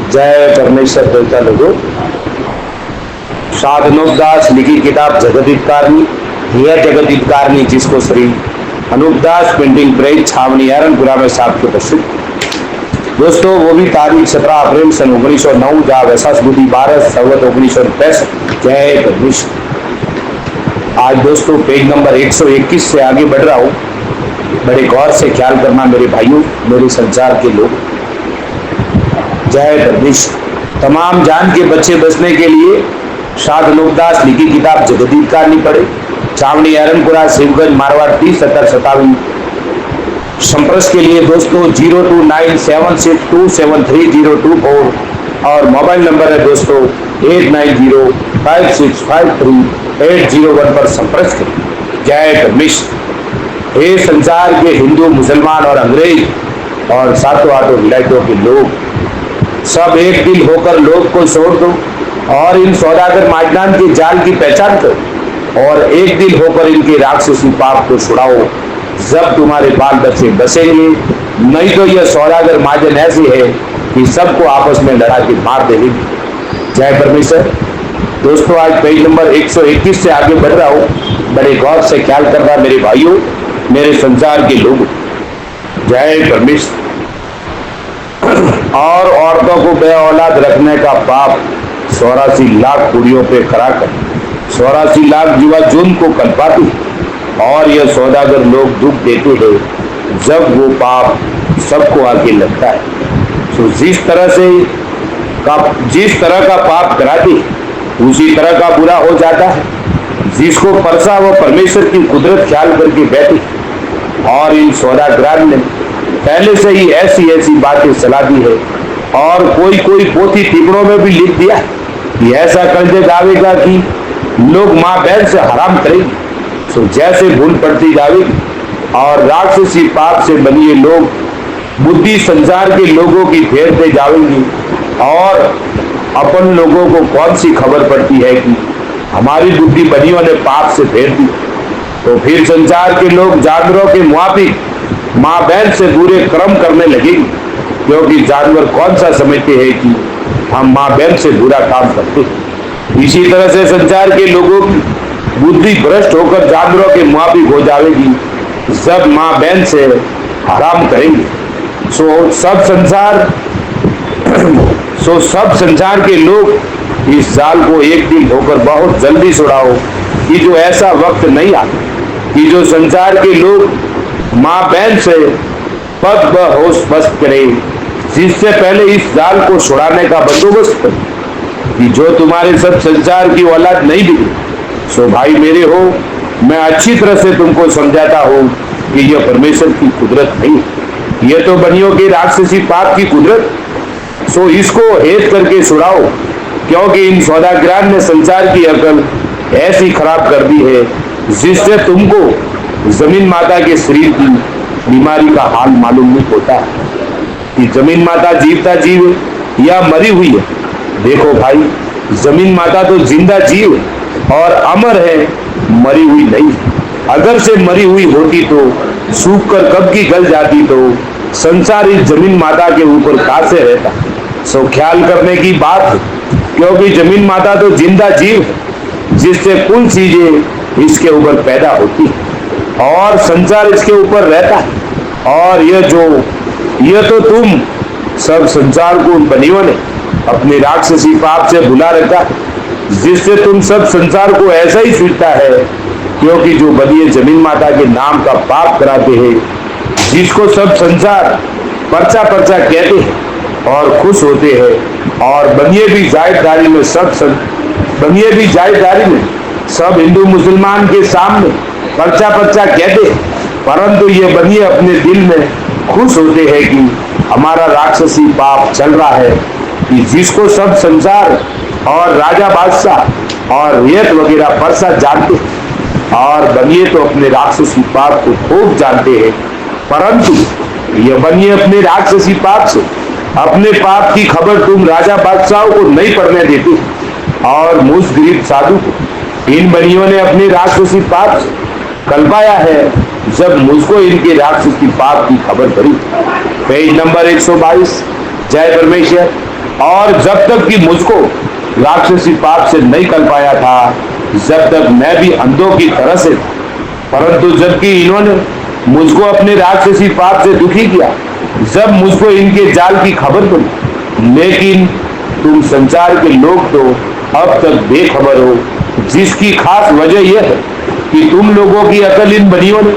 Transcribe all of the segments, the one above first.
जय परमेश्वर देवता लोगों। साधनोपदास लिखी किताब जगदीपकारनी, यह जगदीपकारनी जिसको श्री अनूपदास पेंटिंग प्रेस छावनी एरनपुरा में सात के प्रसिद्ध। दोस्तों वो भी तारीख 17 अप्रैल सन 1909 जहाँ वैशाख बुद्धि 12 संवत 1965। जय परमेश्वर। आज दोस्तों पेज नंबर 121 से आगे बढ़ रहा हूँ। बड़े गौर से ख्याल करना मेरे भाइयों, मेरे संसार के लोग। जय परमेश्वर। तमाम जान के बच्चे बचने के लिए साधनोपदास लिखी किताब जगदीपकारनी पढ़े। छावनी एरनपुरा शिवगंज मारवाड़ 307057। संपर्क के लिए दोस्तों 029762730224 और मोबाइल नंबर है दोस्तों 8905653801 पर संपर्क करें। जय परमेश्वर। हे संसार के हिंदू, मुसलमान और अंग्रेज और सातों आठों विलायतों के लोग, सब एक दिल होकर लोभ को छोड़ दो और इन सौदागर माजनान के जाल की पहचान करो और एक दिल होकर इनके राक्षसी पाप को छुड़ाओ। जब तुम्हारे बाल बच्चे बसेंगे, नहीं तो यह सौदागर माजन ऐसी है कि सबको आपस में लड़ा के मार देगी। जय परमेश्वर। दोस्तों आज पेज नंबर 121 से आगे बढ़ रहा हूँ। बड़े गौर से ख्याल करना मेरे भाइयों, मेरे संसार के लोग। जय परमेश्वर। और औरतों को बेऔलाद रखने का पाप 84 लाख कुड़ियों पे खड़ा कर 84 लाख युवा जून को कल्पाती और यह सौदागर लोग दुख देते हैं जब वो पाप सबको आगे लगता है। तो जिस तरह का पाप कराते उसी तरह का बुरा हो जाता है। जिसको परसा वो परमेश्वर की कुदरत ख्याल करके बैठे और इन सौदागरान ने पहले से ही ऐसी ऐसी बातें सलाह दी है और कोई कोई पोथी टिप्पणों में भी लिख दिया कि ऐसा कर्ज जावेगा कि लोग माँ बहन से हराम करेंगे। तो जैसे भूल पड़ती जावेगी और राक्षसी पाप से बनिए लोग बुद्धि संसार के लोगों की फेरते जाएंगी और अपन लोगों को कौन सी खबर पड़ती है कि हमारी बुद्धि बनियों ने पाप से फेर दी। तो फिर संसार के लोग जानवरों के मुआफिक माँ बहन से बुरे कर्म करने लगेंगे, क्योंकि जानवर कौन सा समझते हैं कि हम माँ बहन से बुरा काम करते हैं। इसी तरह से संसार के लोगों की बुद्धि भ्रष्ट होकर जानवरों के मुआफिक हो जाएगी जब माँ बहन से हराम करेंगे। सो सब संसार के लोग इस जाल को एक दिन होकर बहुत जल्दी छुड़ाओ कि जो ऐसा वक्त नहीं आता कि जो संसार के लोग माँ बहन से पद ब होश बस्त करें, जिससे पहले इस जाल को छुड़ाने का बंदोबस्त करें कि जो तुम्हारे सब संसार की औलाद नहीं बिगड़ी। सो भाई मेरे हो, मैं अच्छी तरह से तुमको समझाता हूँ कि यह परमेश्वर की कुदरत नहीं, यह तो बनियों के राक्षसी पाप की कुदरत। सो इसको हेत करके छुड़ाओ, क्योंकि इन सौदागरान ने संसार की अकल ऐसी खराब कर दी है जिससे तुमको जमीन माता के शरीर की बीमारी का हाल मालूम नहीं होता कि जमीन माता जीवता जीव या मरी हुई है। देखो भाई, जमीन माता तो जिंदा जीव और अमर है, मरी हुई नहीं। अगर से मरी हुई होती तो सूख कर कब की गल जाती, तो संसार इस जमीन माता के ऊपर कहां से रहता। सो ख्याल करने की बात है, क्योंकि जमीन माता तो जिंदा जीव है जिससे कुल चीजें इसके ऊपर पैदा होती और संसार इसके ऊपर रहता है। और यह तो तुम सब संसार को बनियों ने अपने राक्षसी पाप से भुला रखा, जिससे तुम सब संसार को ऐसा ही सीखता है, क्योंकि जो बनिए जमीन माता के नाम का पाप कराते हैं, जिसको सब संसार पर्चा पर्चा कहते हैं और खुश होते हैं, और बनिए भी जायदारी में सब हिंदू मुसलमान के सामने पर्चा पर्चा कहते हैं, परंतु ये बनिए अपने दिल में खुश होते हैं कि हमारा राक्षसी पाप चल रहा है, कि जिसको सब संसार और राजा बादशाह और रेत वगैरह परसा जानते हैं, और बनिए तो अपने राक्षसी पाप को खूब जानते हैं, परंतु ये बनिए अपने राक्षसी पाप से अपने पाप की खबर तुम राजा बादशाहों को नहीं पढ़ने देते और मुझ गरीब साधु को इन बनियों ने अपने राक्षसी पाप से कल्पाया है जब मुझको इनके राक्षस की पाप की खबर पड़ी। Page number 122। जय परमेश्वर। और जब तक कि मुझको राक्षसी पाप से नहीं कल पाया था, जब तक मैं भी अंधों की तरह से था। परंतु जबकि इन्होंने मुझको अपने राक्षसी पाप से दुखी किया, जब मुझको इनके जाल की खबर पड़ी, लेकिन तुम संसार के लोग तो अब तक बेखबर हो, जिसकी खास वजह यह है कि तुम लोगों की अकल इन बनियों ने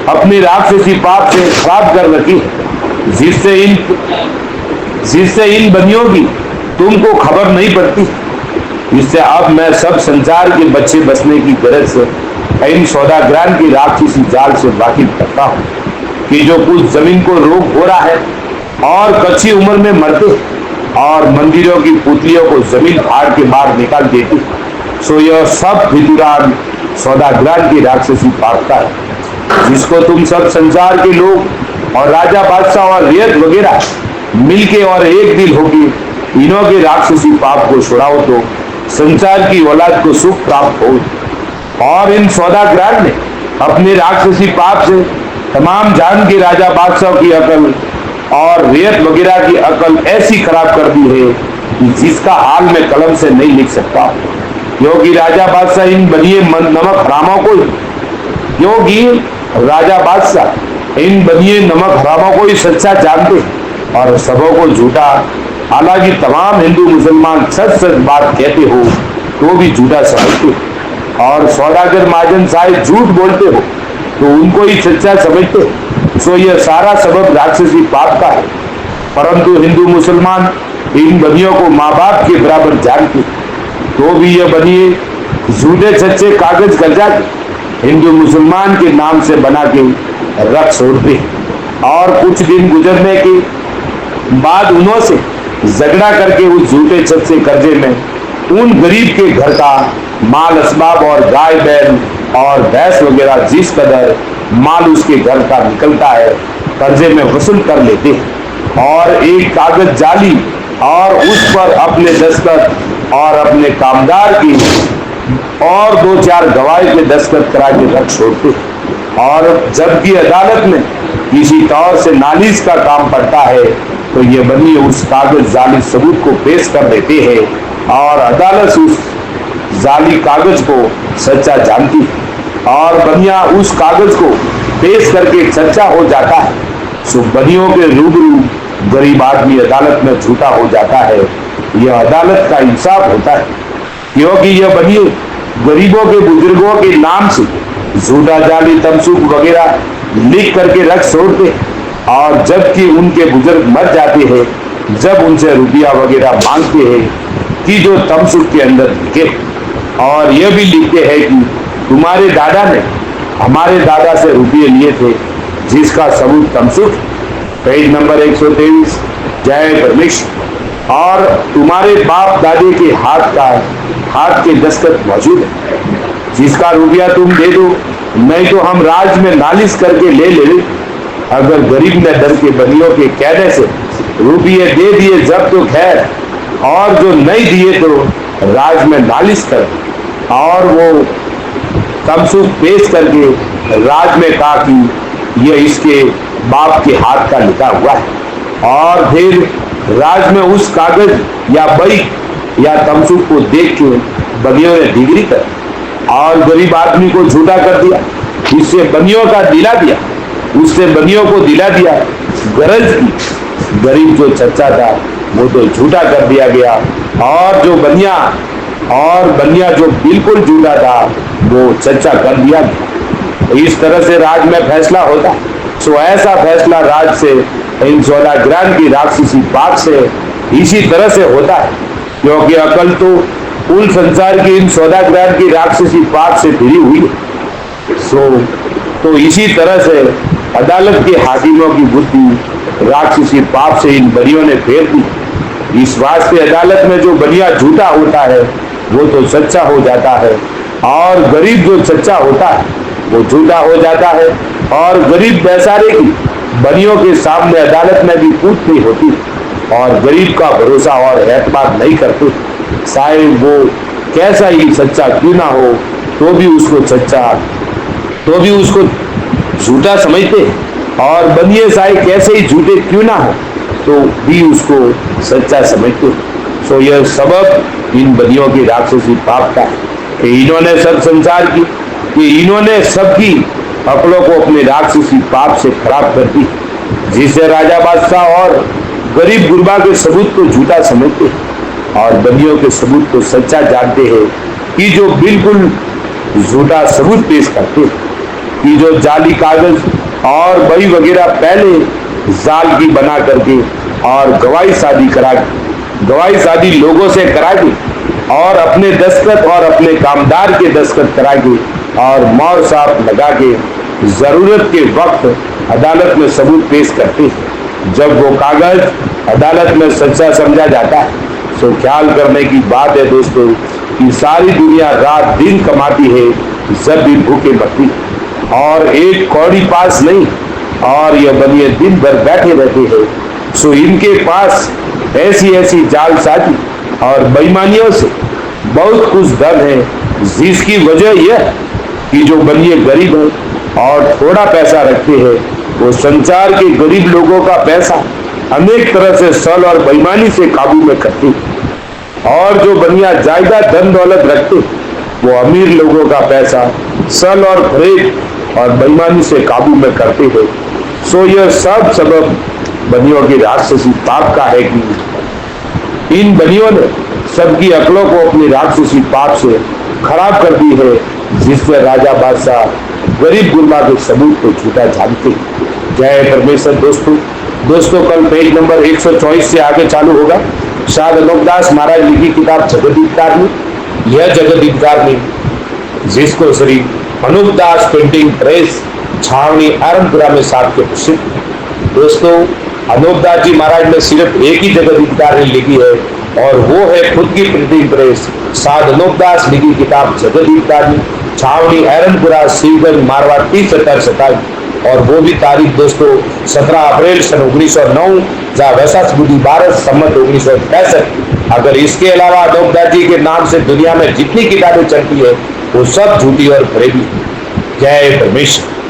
अपने राक्षसी पाप से खराब कर रखी है, जिससे इन बनियों की तुमको खबर नहीं पड़ती। इससे अब मैं सब संसार के बच्चे बचने की गरज से इन सौदागरान की राक्षसी जाल से वाकिफ करता हूँ कि जो कुछ जमीन को रोग हो रहा है और कच्ची उम्र में मरते और मंदिरों की पुतलियों को जमीन फाड़ के बाहर निकाल देती, सो यह सब फितूरान सौदागरान की राक्षसी पाप का है, जिसको तुम सब संसार के लोग और राजा बादशाह और रियत वगैरह मिलके और एक दिल होके इन्हों के राक्षसी पाप को छुड़ाओ तो संसार की औलाद को सुख प्राप्त हो। और इन सौदागरान ने अपने राक्षसी पाप से तमाम जान के राजा बादशाह की अकल और रियत वगैरह की अकल ऐसी खराब कर दी है कि जिसका हाल मैं कलम से नहीं लिख सकता, क्योंकि राजा बादशाह इन बनिए नमक हरामों को ही सच्चा जानते और सबों को झूठा। हालांकि तमाम हिंदू मुसलमान सच सच बात कहते हो तो भी झूठा समझते और सौदागर महाजन साहब झूठ बोलते हो तो उनको ही सच्चा समझते। सो यह सारा सबब राक्षसी पाप का है। परंतु हिंदू मुसलमान इन बनियों को माँ बाप के बराबर जानते तो भी यह बनिए झूठे सच्चे कागज कर्जा हिंदू मुसलमान के नाम से बना के रख छोड़ते और कुछ दिन गुजरने के बाद उन्हों से झगड़ा करके उस झूठे सच्चे कर्जे में उन गरीब के घर का माल असबाब और गाय बैल और भैंस वगैरह जिस कदर माल उसके घर का निकलता है कर्जे में वसूल कर लेते हैं और एक कागज जाली और उस पर अपने दस्तखत और अपने कामदार की और 2-4 गवाह के दस्तखत करा के रख छोड़ते। और जबकि अदालत में किसी तौर से नालिश का काम पड़ता है तो ये बनिए उस कागज जाली सबूत को पेश कर देते हैं और अदालत उस जाली कागज को सच्चा जानती और बनिया उस कागज को पेश करके सच्चा हो जाता है। सो बनियों के रूबरू गरीब आदमी अदालत में झूठा हो जाता है। यह अदालत का इंसाफ होता है, क्योंकि यह बनिए गरीबों के बुजुर्गों के नाम से झूठा जाली तमसुक वगैरह लिख करके रख छोड़ते और जबकि उनके बुजुर्ग मर जाते हैं, जब उनसे रुपया वगैरह मांगते हैं कि जो तमसुक के अंदर लिखे और यह भी लिखते हैं कि तुम्हारे दादा ने हमारे दादा से रुपये लिए थे, जिसका सबूत तमसुक पेज नंबर 123 जय परमेश्वर और तुम्हारे बाप दादे के हाथ के दस्तखत मौजूद है, जिसका रुपया तुम दे दो, नहीं तो हम राज में नालिश करके ले। अगर गरीब ने डर के बनियों के कहने से रुपये दे दिए जब तो खैर, और जो नहीं दिए तो राज में नालिश कर और वो तमसुक पेश करके राज में कहा कि यह इसके बाप के हाथ का लिखा हुआ है और फिर राज में उस कागज या बई या तमसुक को देख के बनियों ने डिग्री कर और गरीब आदमी को झूठा कर दिया। इससे बनियों का दिला दिया, उससे बनियों को दिला दिया गरज की। गरीब जो सच्चा था वो तो झूठा कर दिया गया और जो बनिया जो बिल्कुल झूठा था वो सच्चा कर दिया गया। इस तरह से राज में फैसला होता। सो ऐसा फैसला राज से इन सौदागरान की राक्षसी पाप से इसी तरह से होता है, क्योंकि अकल तो कुल संसार की इन सौदागरान की राक्षसी पाप से भिड़ी हुई है। तो इसी तरह से अदालत के हाकिमों की बुद्धि राक्षसी पाप से इन बनियों ने फेर दी। इस वास्ते अदालत में जो बनिया झूठा होता है वो तो सच्चा हो जाता है और गरीब जो सच्चा होता है वो झूठा हो जाता है और गरीब बेचारे की बनियों के सामने अदालत में भी पूछ नहीं होती और गरीब का भरोसा और एतमाद नहीं करते, चाहे वो कैसा ही सच्चा क्यों ना हो तो भी उसको झूठा समझते और बनिए चाहे कैसे ही झूठे क्यों ना हो तो भी उसको सच्चा समझते हैं। सो यह सबब इन बनियों की राक्षसी पाप का है कि इन्होंने सब संसार की, कि इन्होंने सबकी अकलों को अपने राक्षसी पाप से खराब कर दी, जिससे राजा बादशाह और गरीब गुरबा के सबूत को झूठा समझते हैं और बनियों के सबूत को सच्चा जानते हैं, कि जो बिल्कुल झूठा सबूत पेश करते हैं, कि जो जाली कागज और बही वगैरह पहले जाल की बना करके और गवाही शादी लोगों से करा के और अपने दस्तखत और अपने कामदार के दस्तखत करा के और मोहर साहब लगा के जरूरत के वक्त अदालत में सबूत पेश करते हैं। जब वो कागज अदालत में सच्चा समझा जाता है तो ख्याल करने की बात है दोस्तों कि सारी दुनिया रात दिन कमाती है, जब भी भूखे मरती, और एक कौड़ी पास नहीं, और ये बनिए दिन भर बैठे रहते हैं। सो इनके पास ऐसी जालसाजी और बेईमानियों से बहुत कुछ धन है, जिसकी वजह यह कि जो बनिए गरीब है और थोड़ा पैसा रखते हैं, वो संसार के गरीब लोगों का पैसा अनेक तरह से छल और बेईमानी से काबू में करते हैं, और जो बनिया ज्यादा धन दौलत रखते वो अमीर लोगों का पैसा छल और फरेब और बेईमानी से काबू में करते हैं। सो यह सब सबब बनियों की राक्षसी पाप का है कि इन बनियों ने सबकी अकलों को अपनी राक्षसी पाप से खराब कर दी है, जिससे राजा बादशाह गरीब गुरबा के सबूत को झूठा जानते। जय परमेश्वर। दोस्तों कल पेज नंबर 124 से आगे चालू होगा। साध अनूपदास महाराज लिखी किताब जगदीपतारिणी। यह जगदीपतारिणी जिसको श्री अनूपदास प्रिंटिंग प्रेस छावनी आरमपुरा में साथ के प्रसिद्ध। दोस्तों अनूपदास जी महाराज ने सिर्फ एक ही जगदीपतारिणी लिखी है, और वो है खुद की प्रिंटिंग प्रेस साध अनूपदास लिखी किताब जगदीपतारिणी, छावनी आरमपुरा, सीवगंज, मारवाड़ 30/7/27, और वो भी तारीख दोस्तों 17 अप्रैल सन 1909, जहाँ वैशाख बुद्धि 12 संवत 1965। अगर इसके अलावा अनूपदास जी के नाम से दुनिया में जितनी किताबें चलती है वो सब झूठी और फरेबी। जय परमेश्वर।